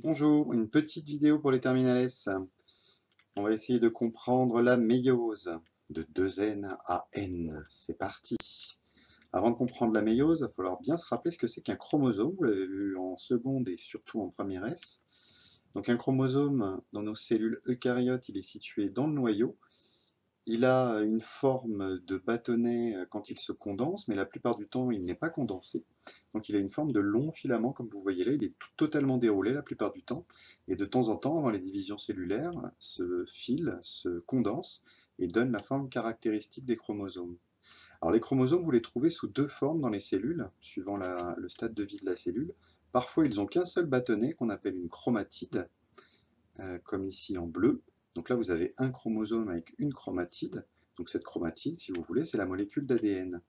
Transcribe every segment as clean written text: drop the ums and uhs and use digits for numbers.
Bonjour, une petite vidéo pour les terminales S. On va essayer de comprendre la méiose de 2n à n. C'est parti. Avant de comprendre la méiose, il va falloir bien se rappeler ce que c'est qu'un chromosome. Vous l'avez vu en seconde et surtout en première S. Donc un chromosome, dans nos cellules eucaryotes, il est situé dans le noyau. Il a une forme de bâtonnet quand il se condense, mais la plupart du temps, il n'est pas condensé. Donc il a une forme de long filament, comme vous voyez là, il est totalement déroulé la plupart du temps. Et de temps en temps, avant les divisions cellulaires, ce fil se condense et donne la forme caractéristique des chromosomes. Alors les chromosomes, vous les trouvez sous deux formes dans les cellules, suivant le stade de vie de la cellule. Parfois, ils n'ont qu'un seul bâtonnet qu'on appelle une chromatide, comme ici en bleu. Donc là, vous avez un chromosome avec une chromatide. Donc cette chromatide, si vous voulez, c'est la molécule d'ADN.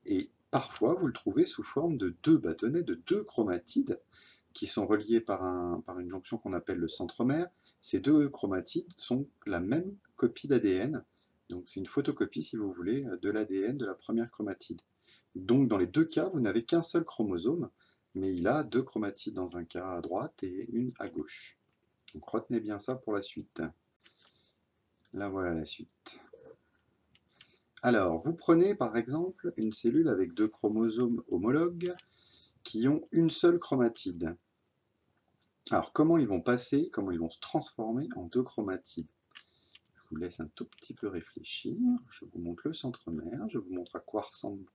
Et parfois, vous le trouvez sous forme de deux bâtonnets, de deux chromatides, qui sont reliés par une jonction qu'on appelle le centromère. Ces deux chromatides sont la même copie d'ADN. Donc c'est une photocopie, si vous voulez, de l'ADN de la première chromatide. Donc dans les deux cas, vous n'avez qu'un seul chromosome, mais il a deux chromatides dans un cas à droite et une à gauche. Donc retenez bien ça pour la suite. Là voilà la suite. Alors, vous prenez par exemple une cellule avec deux chromosomes homologues qui ont une seule chromatide. Alors, comment ils vont passer, comment ils vont se transformer en deux chromatides? Je vous laisse un tout petit peu réfléchir. Je vous montre le centromère. Je vous montre à quoi ressemblent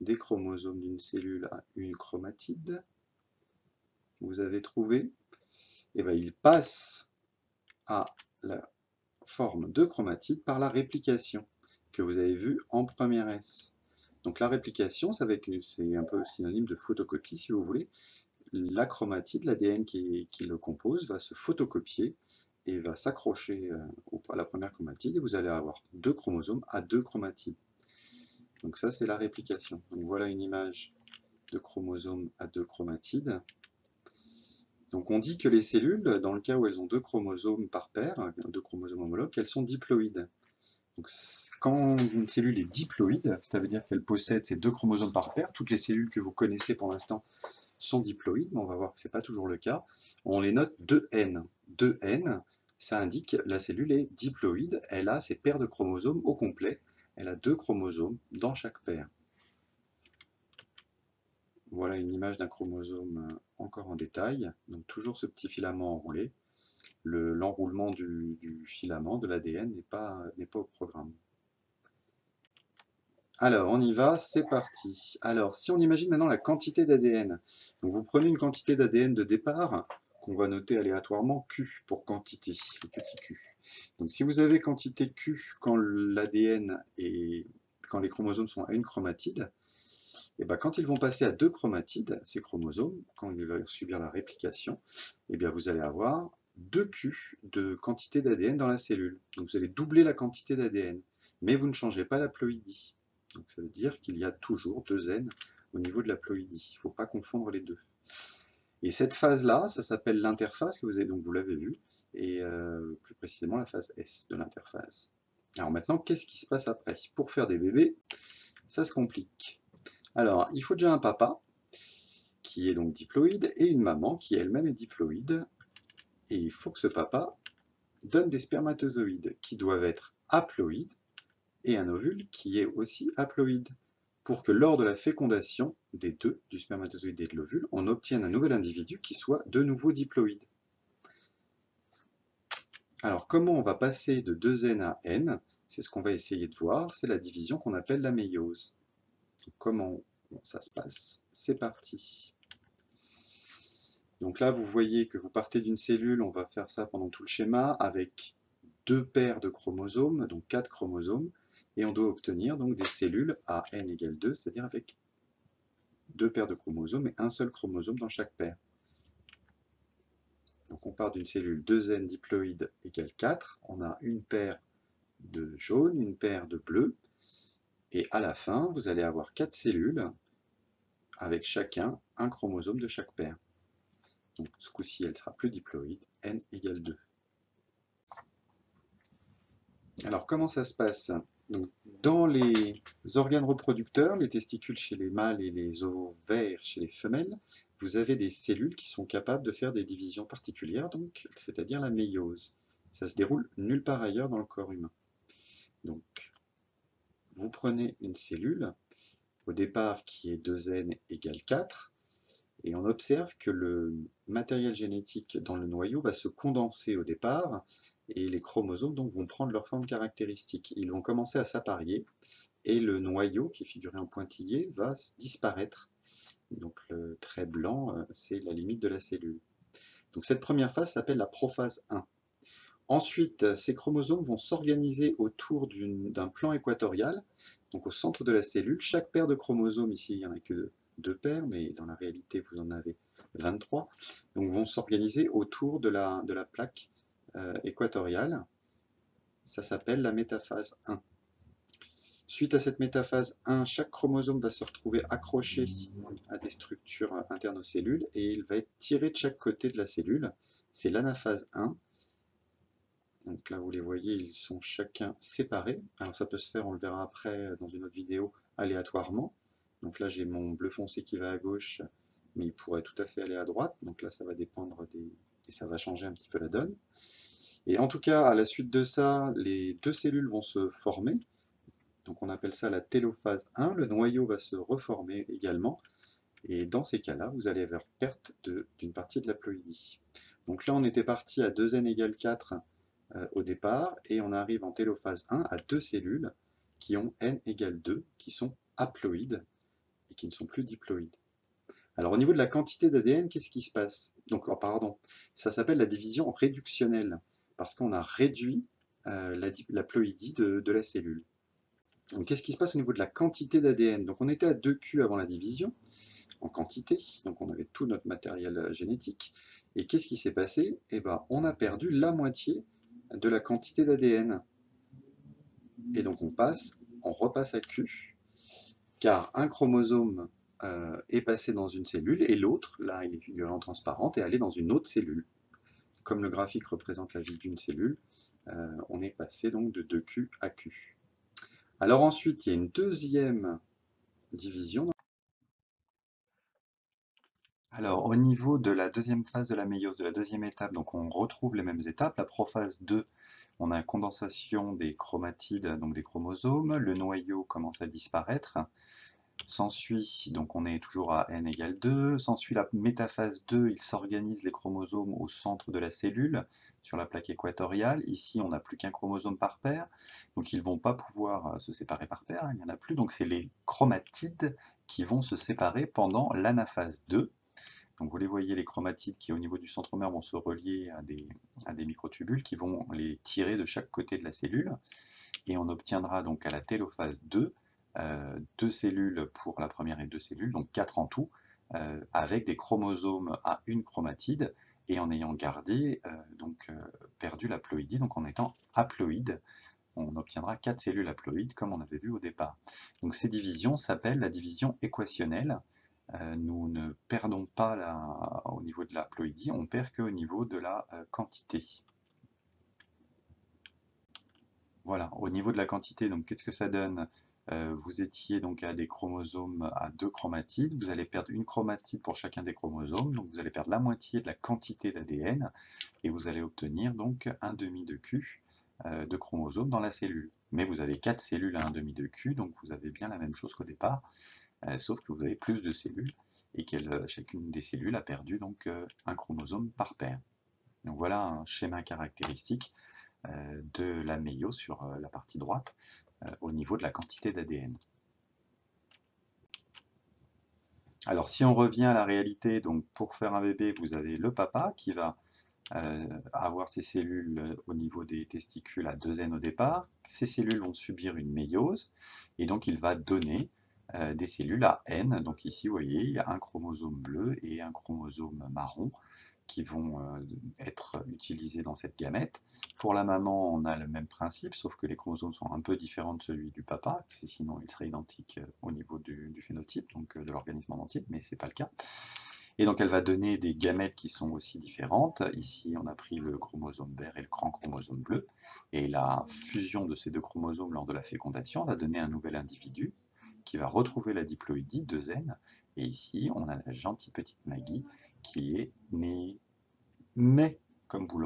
des chromosomes d'une cellule à une chromatide. Vous avez trouvé? Eh bien, ils passent à la forme de chromatide par la réplication que vous avez vu en première S. Donc la réplication, c'est un peu synonyme de photocopie si vous voulez. La chromatide, l'ADN qui le compose, va se photocopier et va s'accrocher à la première chromatide et vous allez avoir deux chromosomes à deux chromatides. Donc ça, c'est la réplication. Donc voilà une image de chromosome à deux chromatides. Donc on dit que les cellules, dans le cas où elles ont deux chromosomes par paire, deux chromosomes homologues, elles sont diploïdes. Donc, quand une cellule est diploïde, ça veut dire qu'elle possède ces deux chromosomes par paire. Toutes les cellules que vous connaissez pour l'instant sont diploïdes, mais on va voir que ce n'est pas toujours le cas. On les note 2N. 2N, ça indique que la cellule est diploïde, elle a ses paires de chromosomes au complet, elle a deux chromosomes dans chaque paire. Voilà une image d'un chromosome encore en détail, donc toujours ce petit filament enroulé. L'enroulement du filament de l'ADN n'est pas au programme. Alors, on y va, c'est parti. Alors, si on imagine maintenant la quantité d'ADN, donc vous prenez une quantité d'ADN de départ, qu'on va noter aléatoirement Q pour quantité, le petit q. Donc si vous avez quantité Q quand quand les chromosomes sont à une chromatide, et bien quand ils vont passer à deux chromatides, ces chromosomes, quand ils vont subir la réplication, et bien vous allez avoir 2Q de quantité d'ADN dans la cellule. Donc vous allez doubler la quantité d'ADN, mais vous ne changez pas la ploïdie. Donc ça veut dire qu'il y a toujours 2N au niveau de la ploïdie. Il ne faut pas confondre les deux. Et cette phase-là, ça s'appelle l'interphase, que vous l'avez vu, et plus précisément la phase S de l'interphase. Alors maintenant, qu'est-ce qui se passe après? Pour faire des bébés, ça se complique. Alors, il faut déjà un papa, qui est donc diploïde, et une maman, qui elle-même est diploïde. Et il faut que ce papa donne des spermatozoïdes, qui doivent être haploïdes, et un ovule qui est aussi haploïde, pour que lors de la fécondation des deux, du spermatozoïde et de l'ovule, on obtienne un nouvel individu qui soit de nouveau diploïde. Alors comment on va passer de 2N à N? C'est ce qu'on va essayer de voir, c'est la division qu'on appelle la méiose. Donc, comment ça se passe? C'est parti. Donc là, vous voyez que vous partez d'une cellule, on va faire ça pendant tout le schéma, avec deux paires de chromosomes, donc 4 chromosomes, et on doit obtenir donc des cellules à n égale 2, c'est-à-dire avec deux paires de chromosomes et un seul chromosome dans chaque paire. Donc on part d'une cellule 2n diploïde égale 4, on a une paire de jaune, une paire de bleu, et à la fin, vous allez avoir 4 cellules avec chacun un chromosome de chaque paire. Donc ce coup-ci, elle sera plus diploïde, n égale 2. Alors comment ça se passe? Donc, dans les organes reproducteurs, les testicules chez les mâles et les ovaires chez les femelles, vous avez des cellules qui sont capables de faire des divisions particulières, donc, c'est-à-dire la méiose. Ça se déroule nulle part ailleurs dans le corps humain. Donc, vous prenez une cellule, au départ qui est 2n égale 4, et on observe que le matériel génétique dans le noyau va se condenser au départ, et les chromosomes donc vont prendre leur forme caractéristique. Ils vont commencer à s'apparier, et le noyau, qui est figuré en pointillé, va disparaître. Donc le trait blanc, c'est la limite de la cellule. Donc cette première phase s'appelle la prophase 1. Ensuite, ces chromosomes vont s'organiser autour d'un plan équatorial, donc au centre de la cellule. Chaque paire de chromosomes, ici il n'y en a que 2 paires, mais dans la réalité vous en avez 23, donc vont s'organiser autour de la plaque équatoriale. Ça s'appelle la métaphase 1. Suite à cette métaphase 1, chaque chromosome va se retrouver accroché à des structures internes aux cellules et il va être tiré de chaque côté de la cellule. C'est l'anaphase 1. Donc là, vous les voyez, ils sont chacun séparés. Alors ça peut se faire, on le verra après dans une autre vidéo, aléatoirement. Donc là, j'ai mon bleu foncé qui va à gauche, mais il pourrait tout à fait aller à droite. Donc là, ça va dépendre des... et ça va changer un petit peu la donne. Et en tout cas, à la suite de ça, les deux cellules vont se former. Donc on appelle ça la télophase 1. Le noyau va se reformer également. Et dans ces cas-là, vous allez avoir perte d'une partie de l'haploïdie. Donc là, on était parti à 2n égale 4 au départ, et on arrive en télophase 1 à deux cellules qui ont n égale 2, qui sont haploïdes et qui ne sont plus diploïdes. Alors au niveau de la quantité d'ADN, qu'est-ce qui se passe? Donc, oh, pardon, ça s'appelle la division réductionnelle, parce qu'on a réduit l'haploïdie de la cellule. Donc qu'est-ce qui se passe au niveau de la quantité d'ADN? Donc on était à 2Q avant la division, en quantité, donc on avait tout notre matériel génétique, et qu'est-ce qui s'est passé? Eh ben, on a perdu la moitié de la quantité d'ADN. Et donc on repasse à Q, car un chromosome est passé dans une cellule, et l'autre, là il est figuré en transparente, est allé dans une autre cellule. Comme le graphique représente la vie d'une cellule, on est passé donc de 2Q à Q. Alors ensuite, il y a une deuxième division. Alors, au niveau de la deuxième phase de la méiose, de la deuxième étape, donc on retrouve les mêmes étapes. La prophase 2, on a condensation des chromatides, donc des chromosomes. Le noyau commence à disparaître. S'ensuit, donc on est toujours à n égale 2. S'ensuit la métaphase 2, il s'organise les chromosomes au centre de la cellule, sur la plaque équatoriale. Ici, on n'a plus qu'un chromosome par paire, donc ils ne vont pas pouvoir se séparer par paire, il n'y en a plus. Donc c'est les chromatides qui vont se séparer pendant l'anaphase 2. Donc vous les voyez, les chromatides qui au niveau du centromère vont se relier à des microtubules qui vont les tirer de chaque côté de la cellule. Et on obtiendra donc à la télophase 2, deux cellules pour la première et deux cellules, donc 4 en tout, avec des chromosomes à une chromatide, et en ayant gardé, perdu l'haploïdie, donc en étant haploïde, on obtiendra 4 cellules haploïdes comme on avait vu au départ. Donc ces divisions s'appellent la division équationnelle. Nous ne perdons pas au niveau de la haploïdie, on perd qu'au niveau de la quantité. Voilà, au niveau de la quantité, donc qu'est-ce que ça donne? Vous étiez donc à des chromosomes à 2 chromatides, vous allez perdre une chromatide pour chacun des chromosomes, donc vous allez perdre la moitié de la quantité d'ADN, et vous allez obtenir donc un demi de Q de chromosomes dans la cellule. Mais vous avez 4 cellules à un demi de Q, donc vous avez bien la même chose qu'au départ, sauf que vous avez plus de cellules, et chacune des cellules a perdu donc un chromosome par paire. Donc voilà un schéma caractéristique de la méiose sur la partie droite au niveau de la quantité d'ADN. Alors si on revient à la réalité, donc pour faire un bébé, vous avez le papa qui va avoir ses cellules au niveau des testicules à 2N au départ. Ces cellules vont subir une méiose et donc il va donner des cellules à N. Donc ici, vous voyez, il y a un chromosome bleu et un chromosome marron qui vont être utilisés dans cette gamète. Pour la maman, on a le même principe, sauf que les chromosomes sont un peu différents de celui du papa, sinon ils seraient identiques au niveau du phénotype, donc de l'organisme en entier, mais ce n'est pas le cas. Et donc elle va donner des gamètes qui sont aussi différentes. Ici, on a pris le chromosome vert et le grand chromosome bleu. Et la fusion de ces deux chromosomes lors de la fécondation va donner un nouvel individu qui va retrouver la diploïdie, 2N. Et ici, on a la gentille petite Maggie qui est née. Mais, comme vous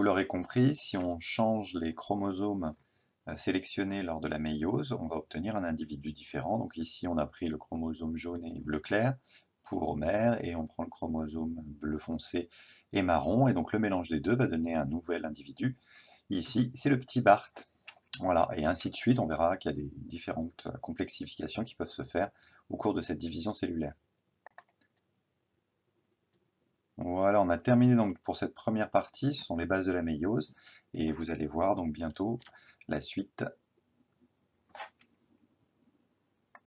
l'aurez compris, si on change les chromosomes sélectionnés lors de la méiose, on va obtenir un individu différent. Donc ici, on a pris le chromosome jaune et bleu clair pour Homer, et on prend le chromosome bleu foncé et marron, et donc le mélange des deux va donner un nouvel individu. Ici, c'est le petit Bart. Voilà, et ainsi de suite, on verra qu'il y a des différentes complexifications qui peuvent se faire au cours de cette division cellulaire. Voilà, on a terminé donc pour cette première partie, ce sont les bases de la méiose, et vous allez voir donc bientôt la suite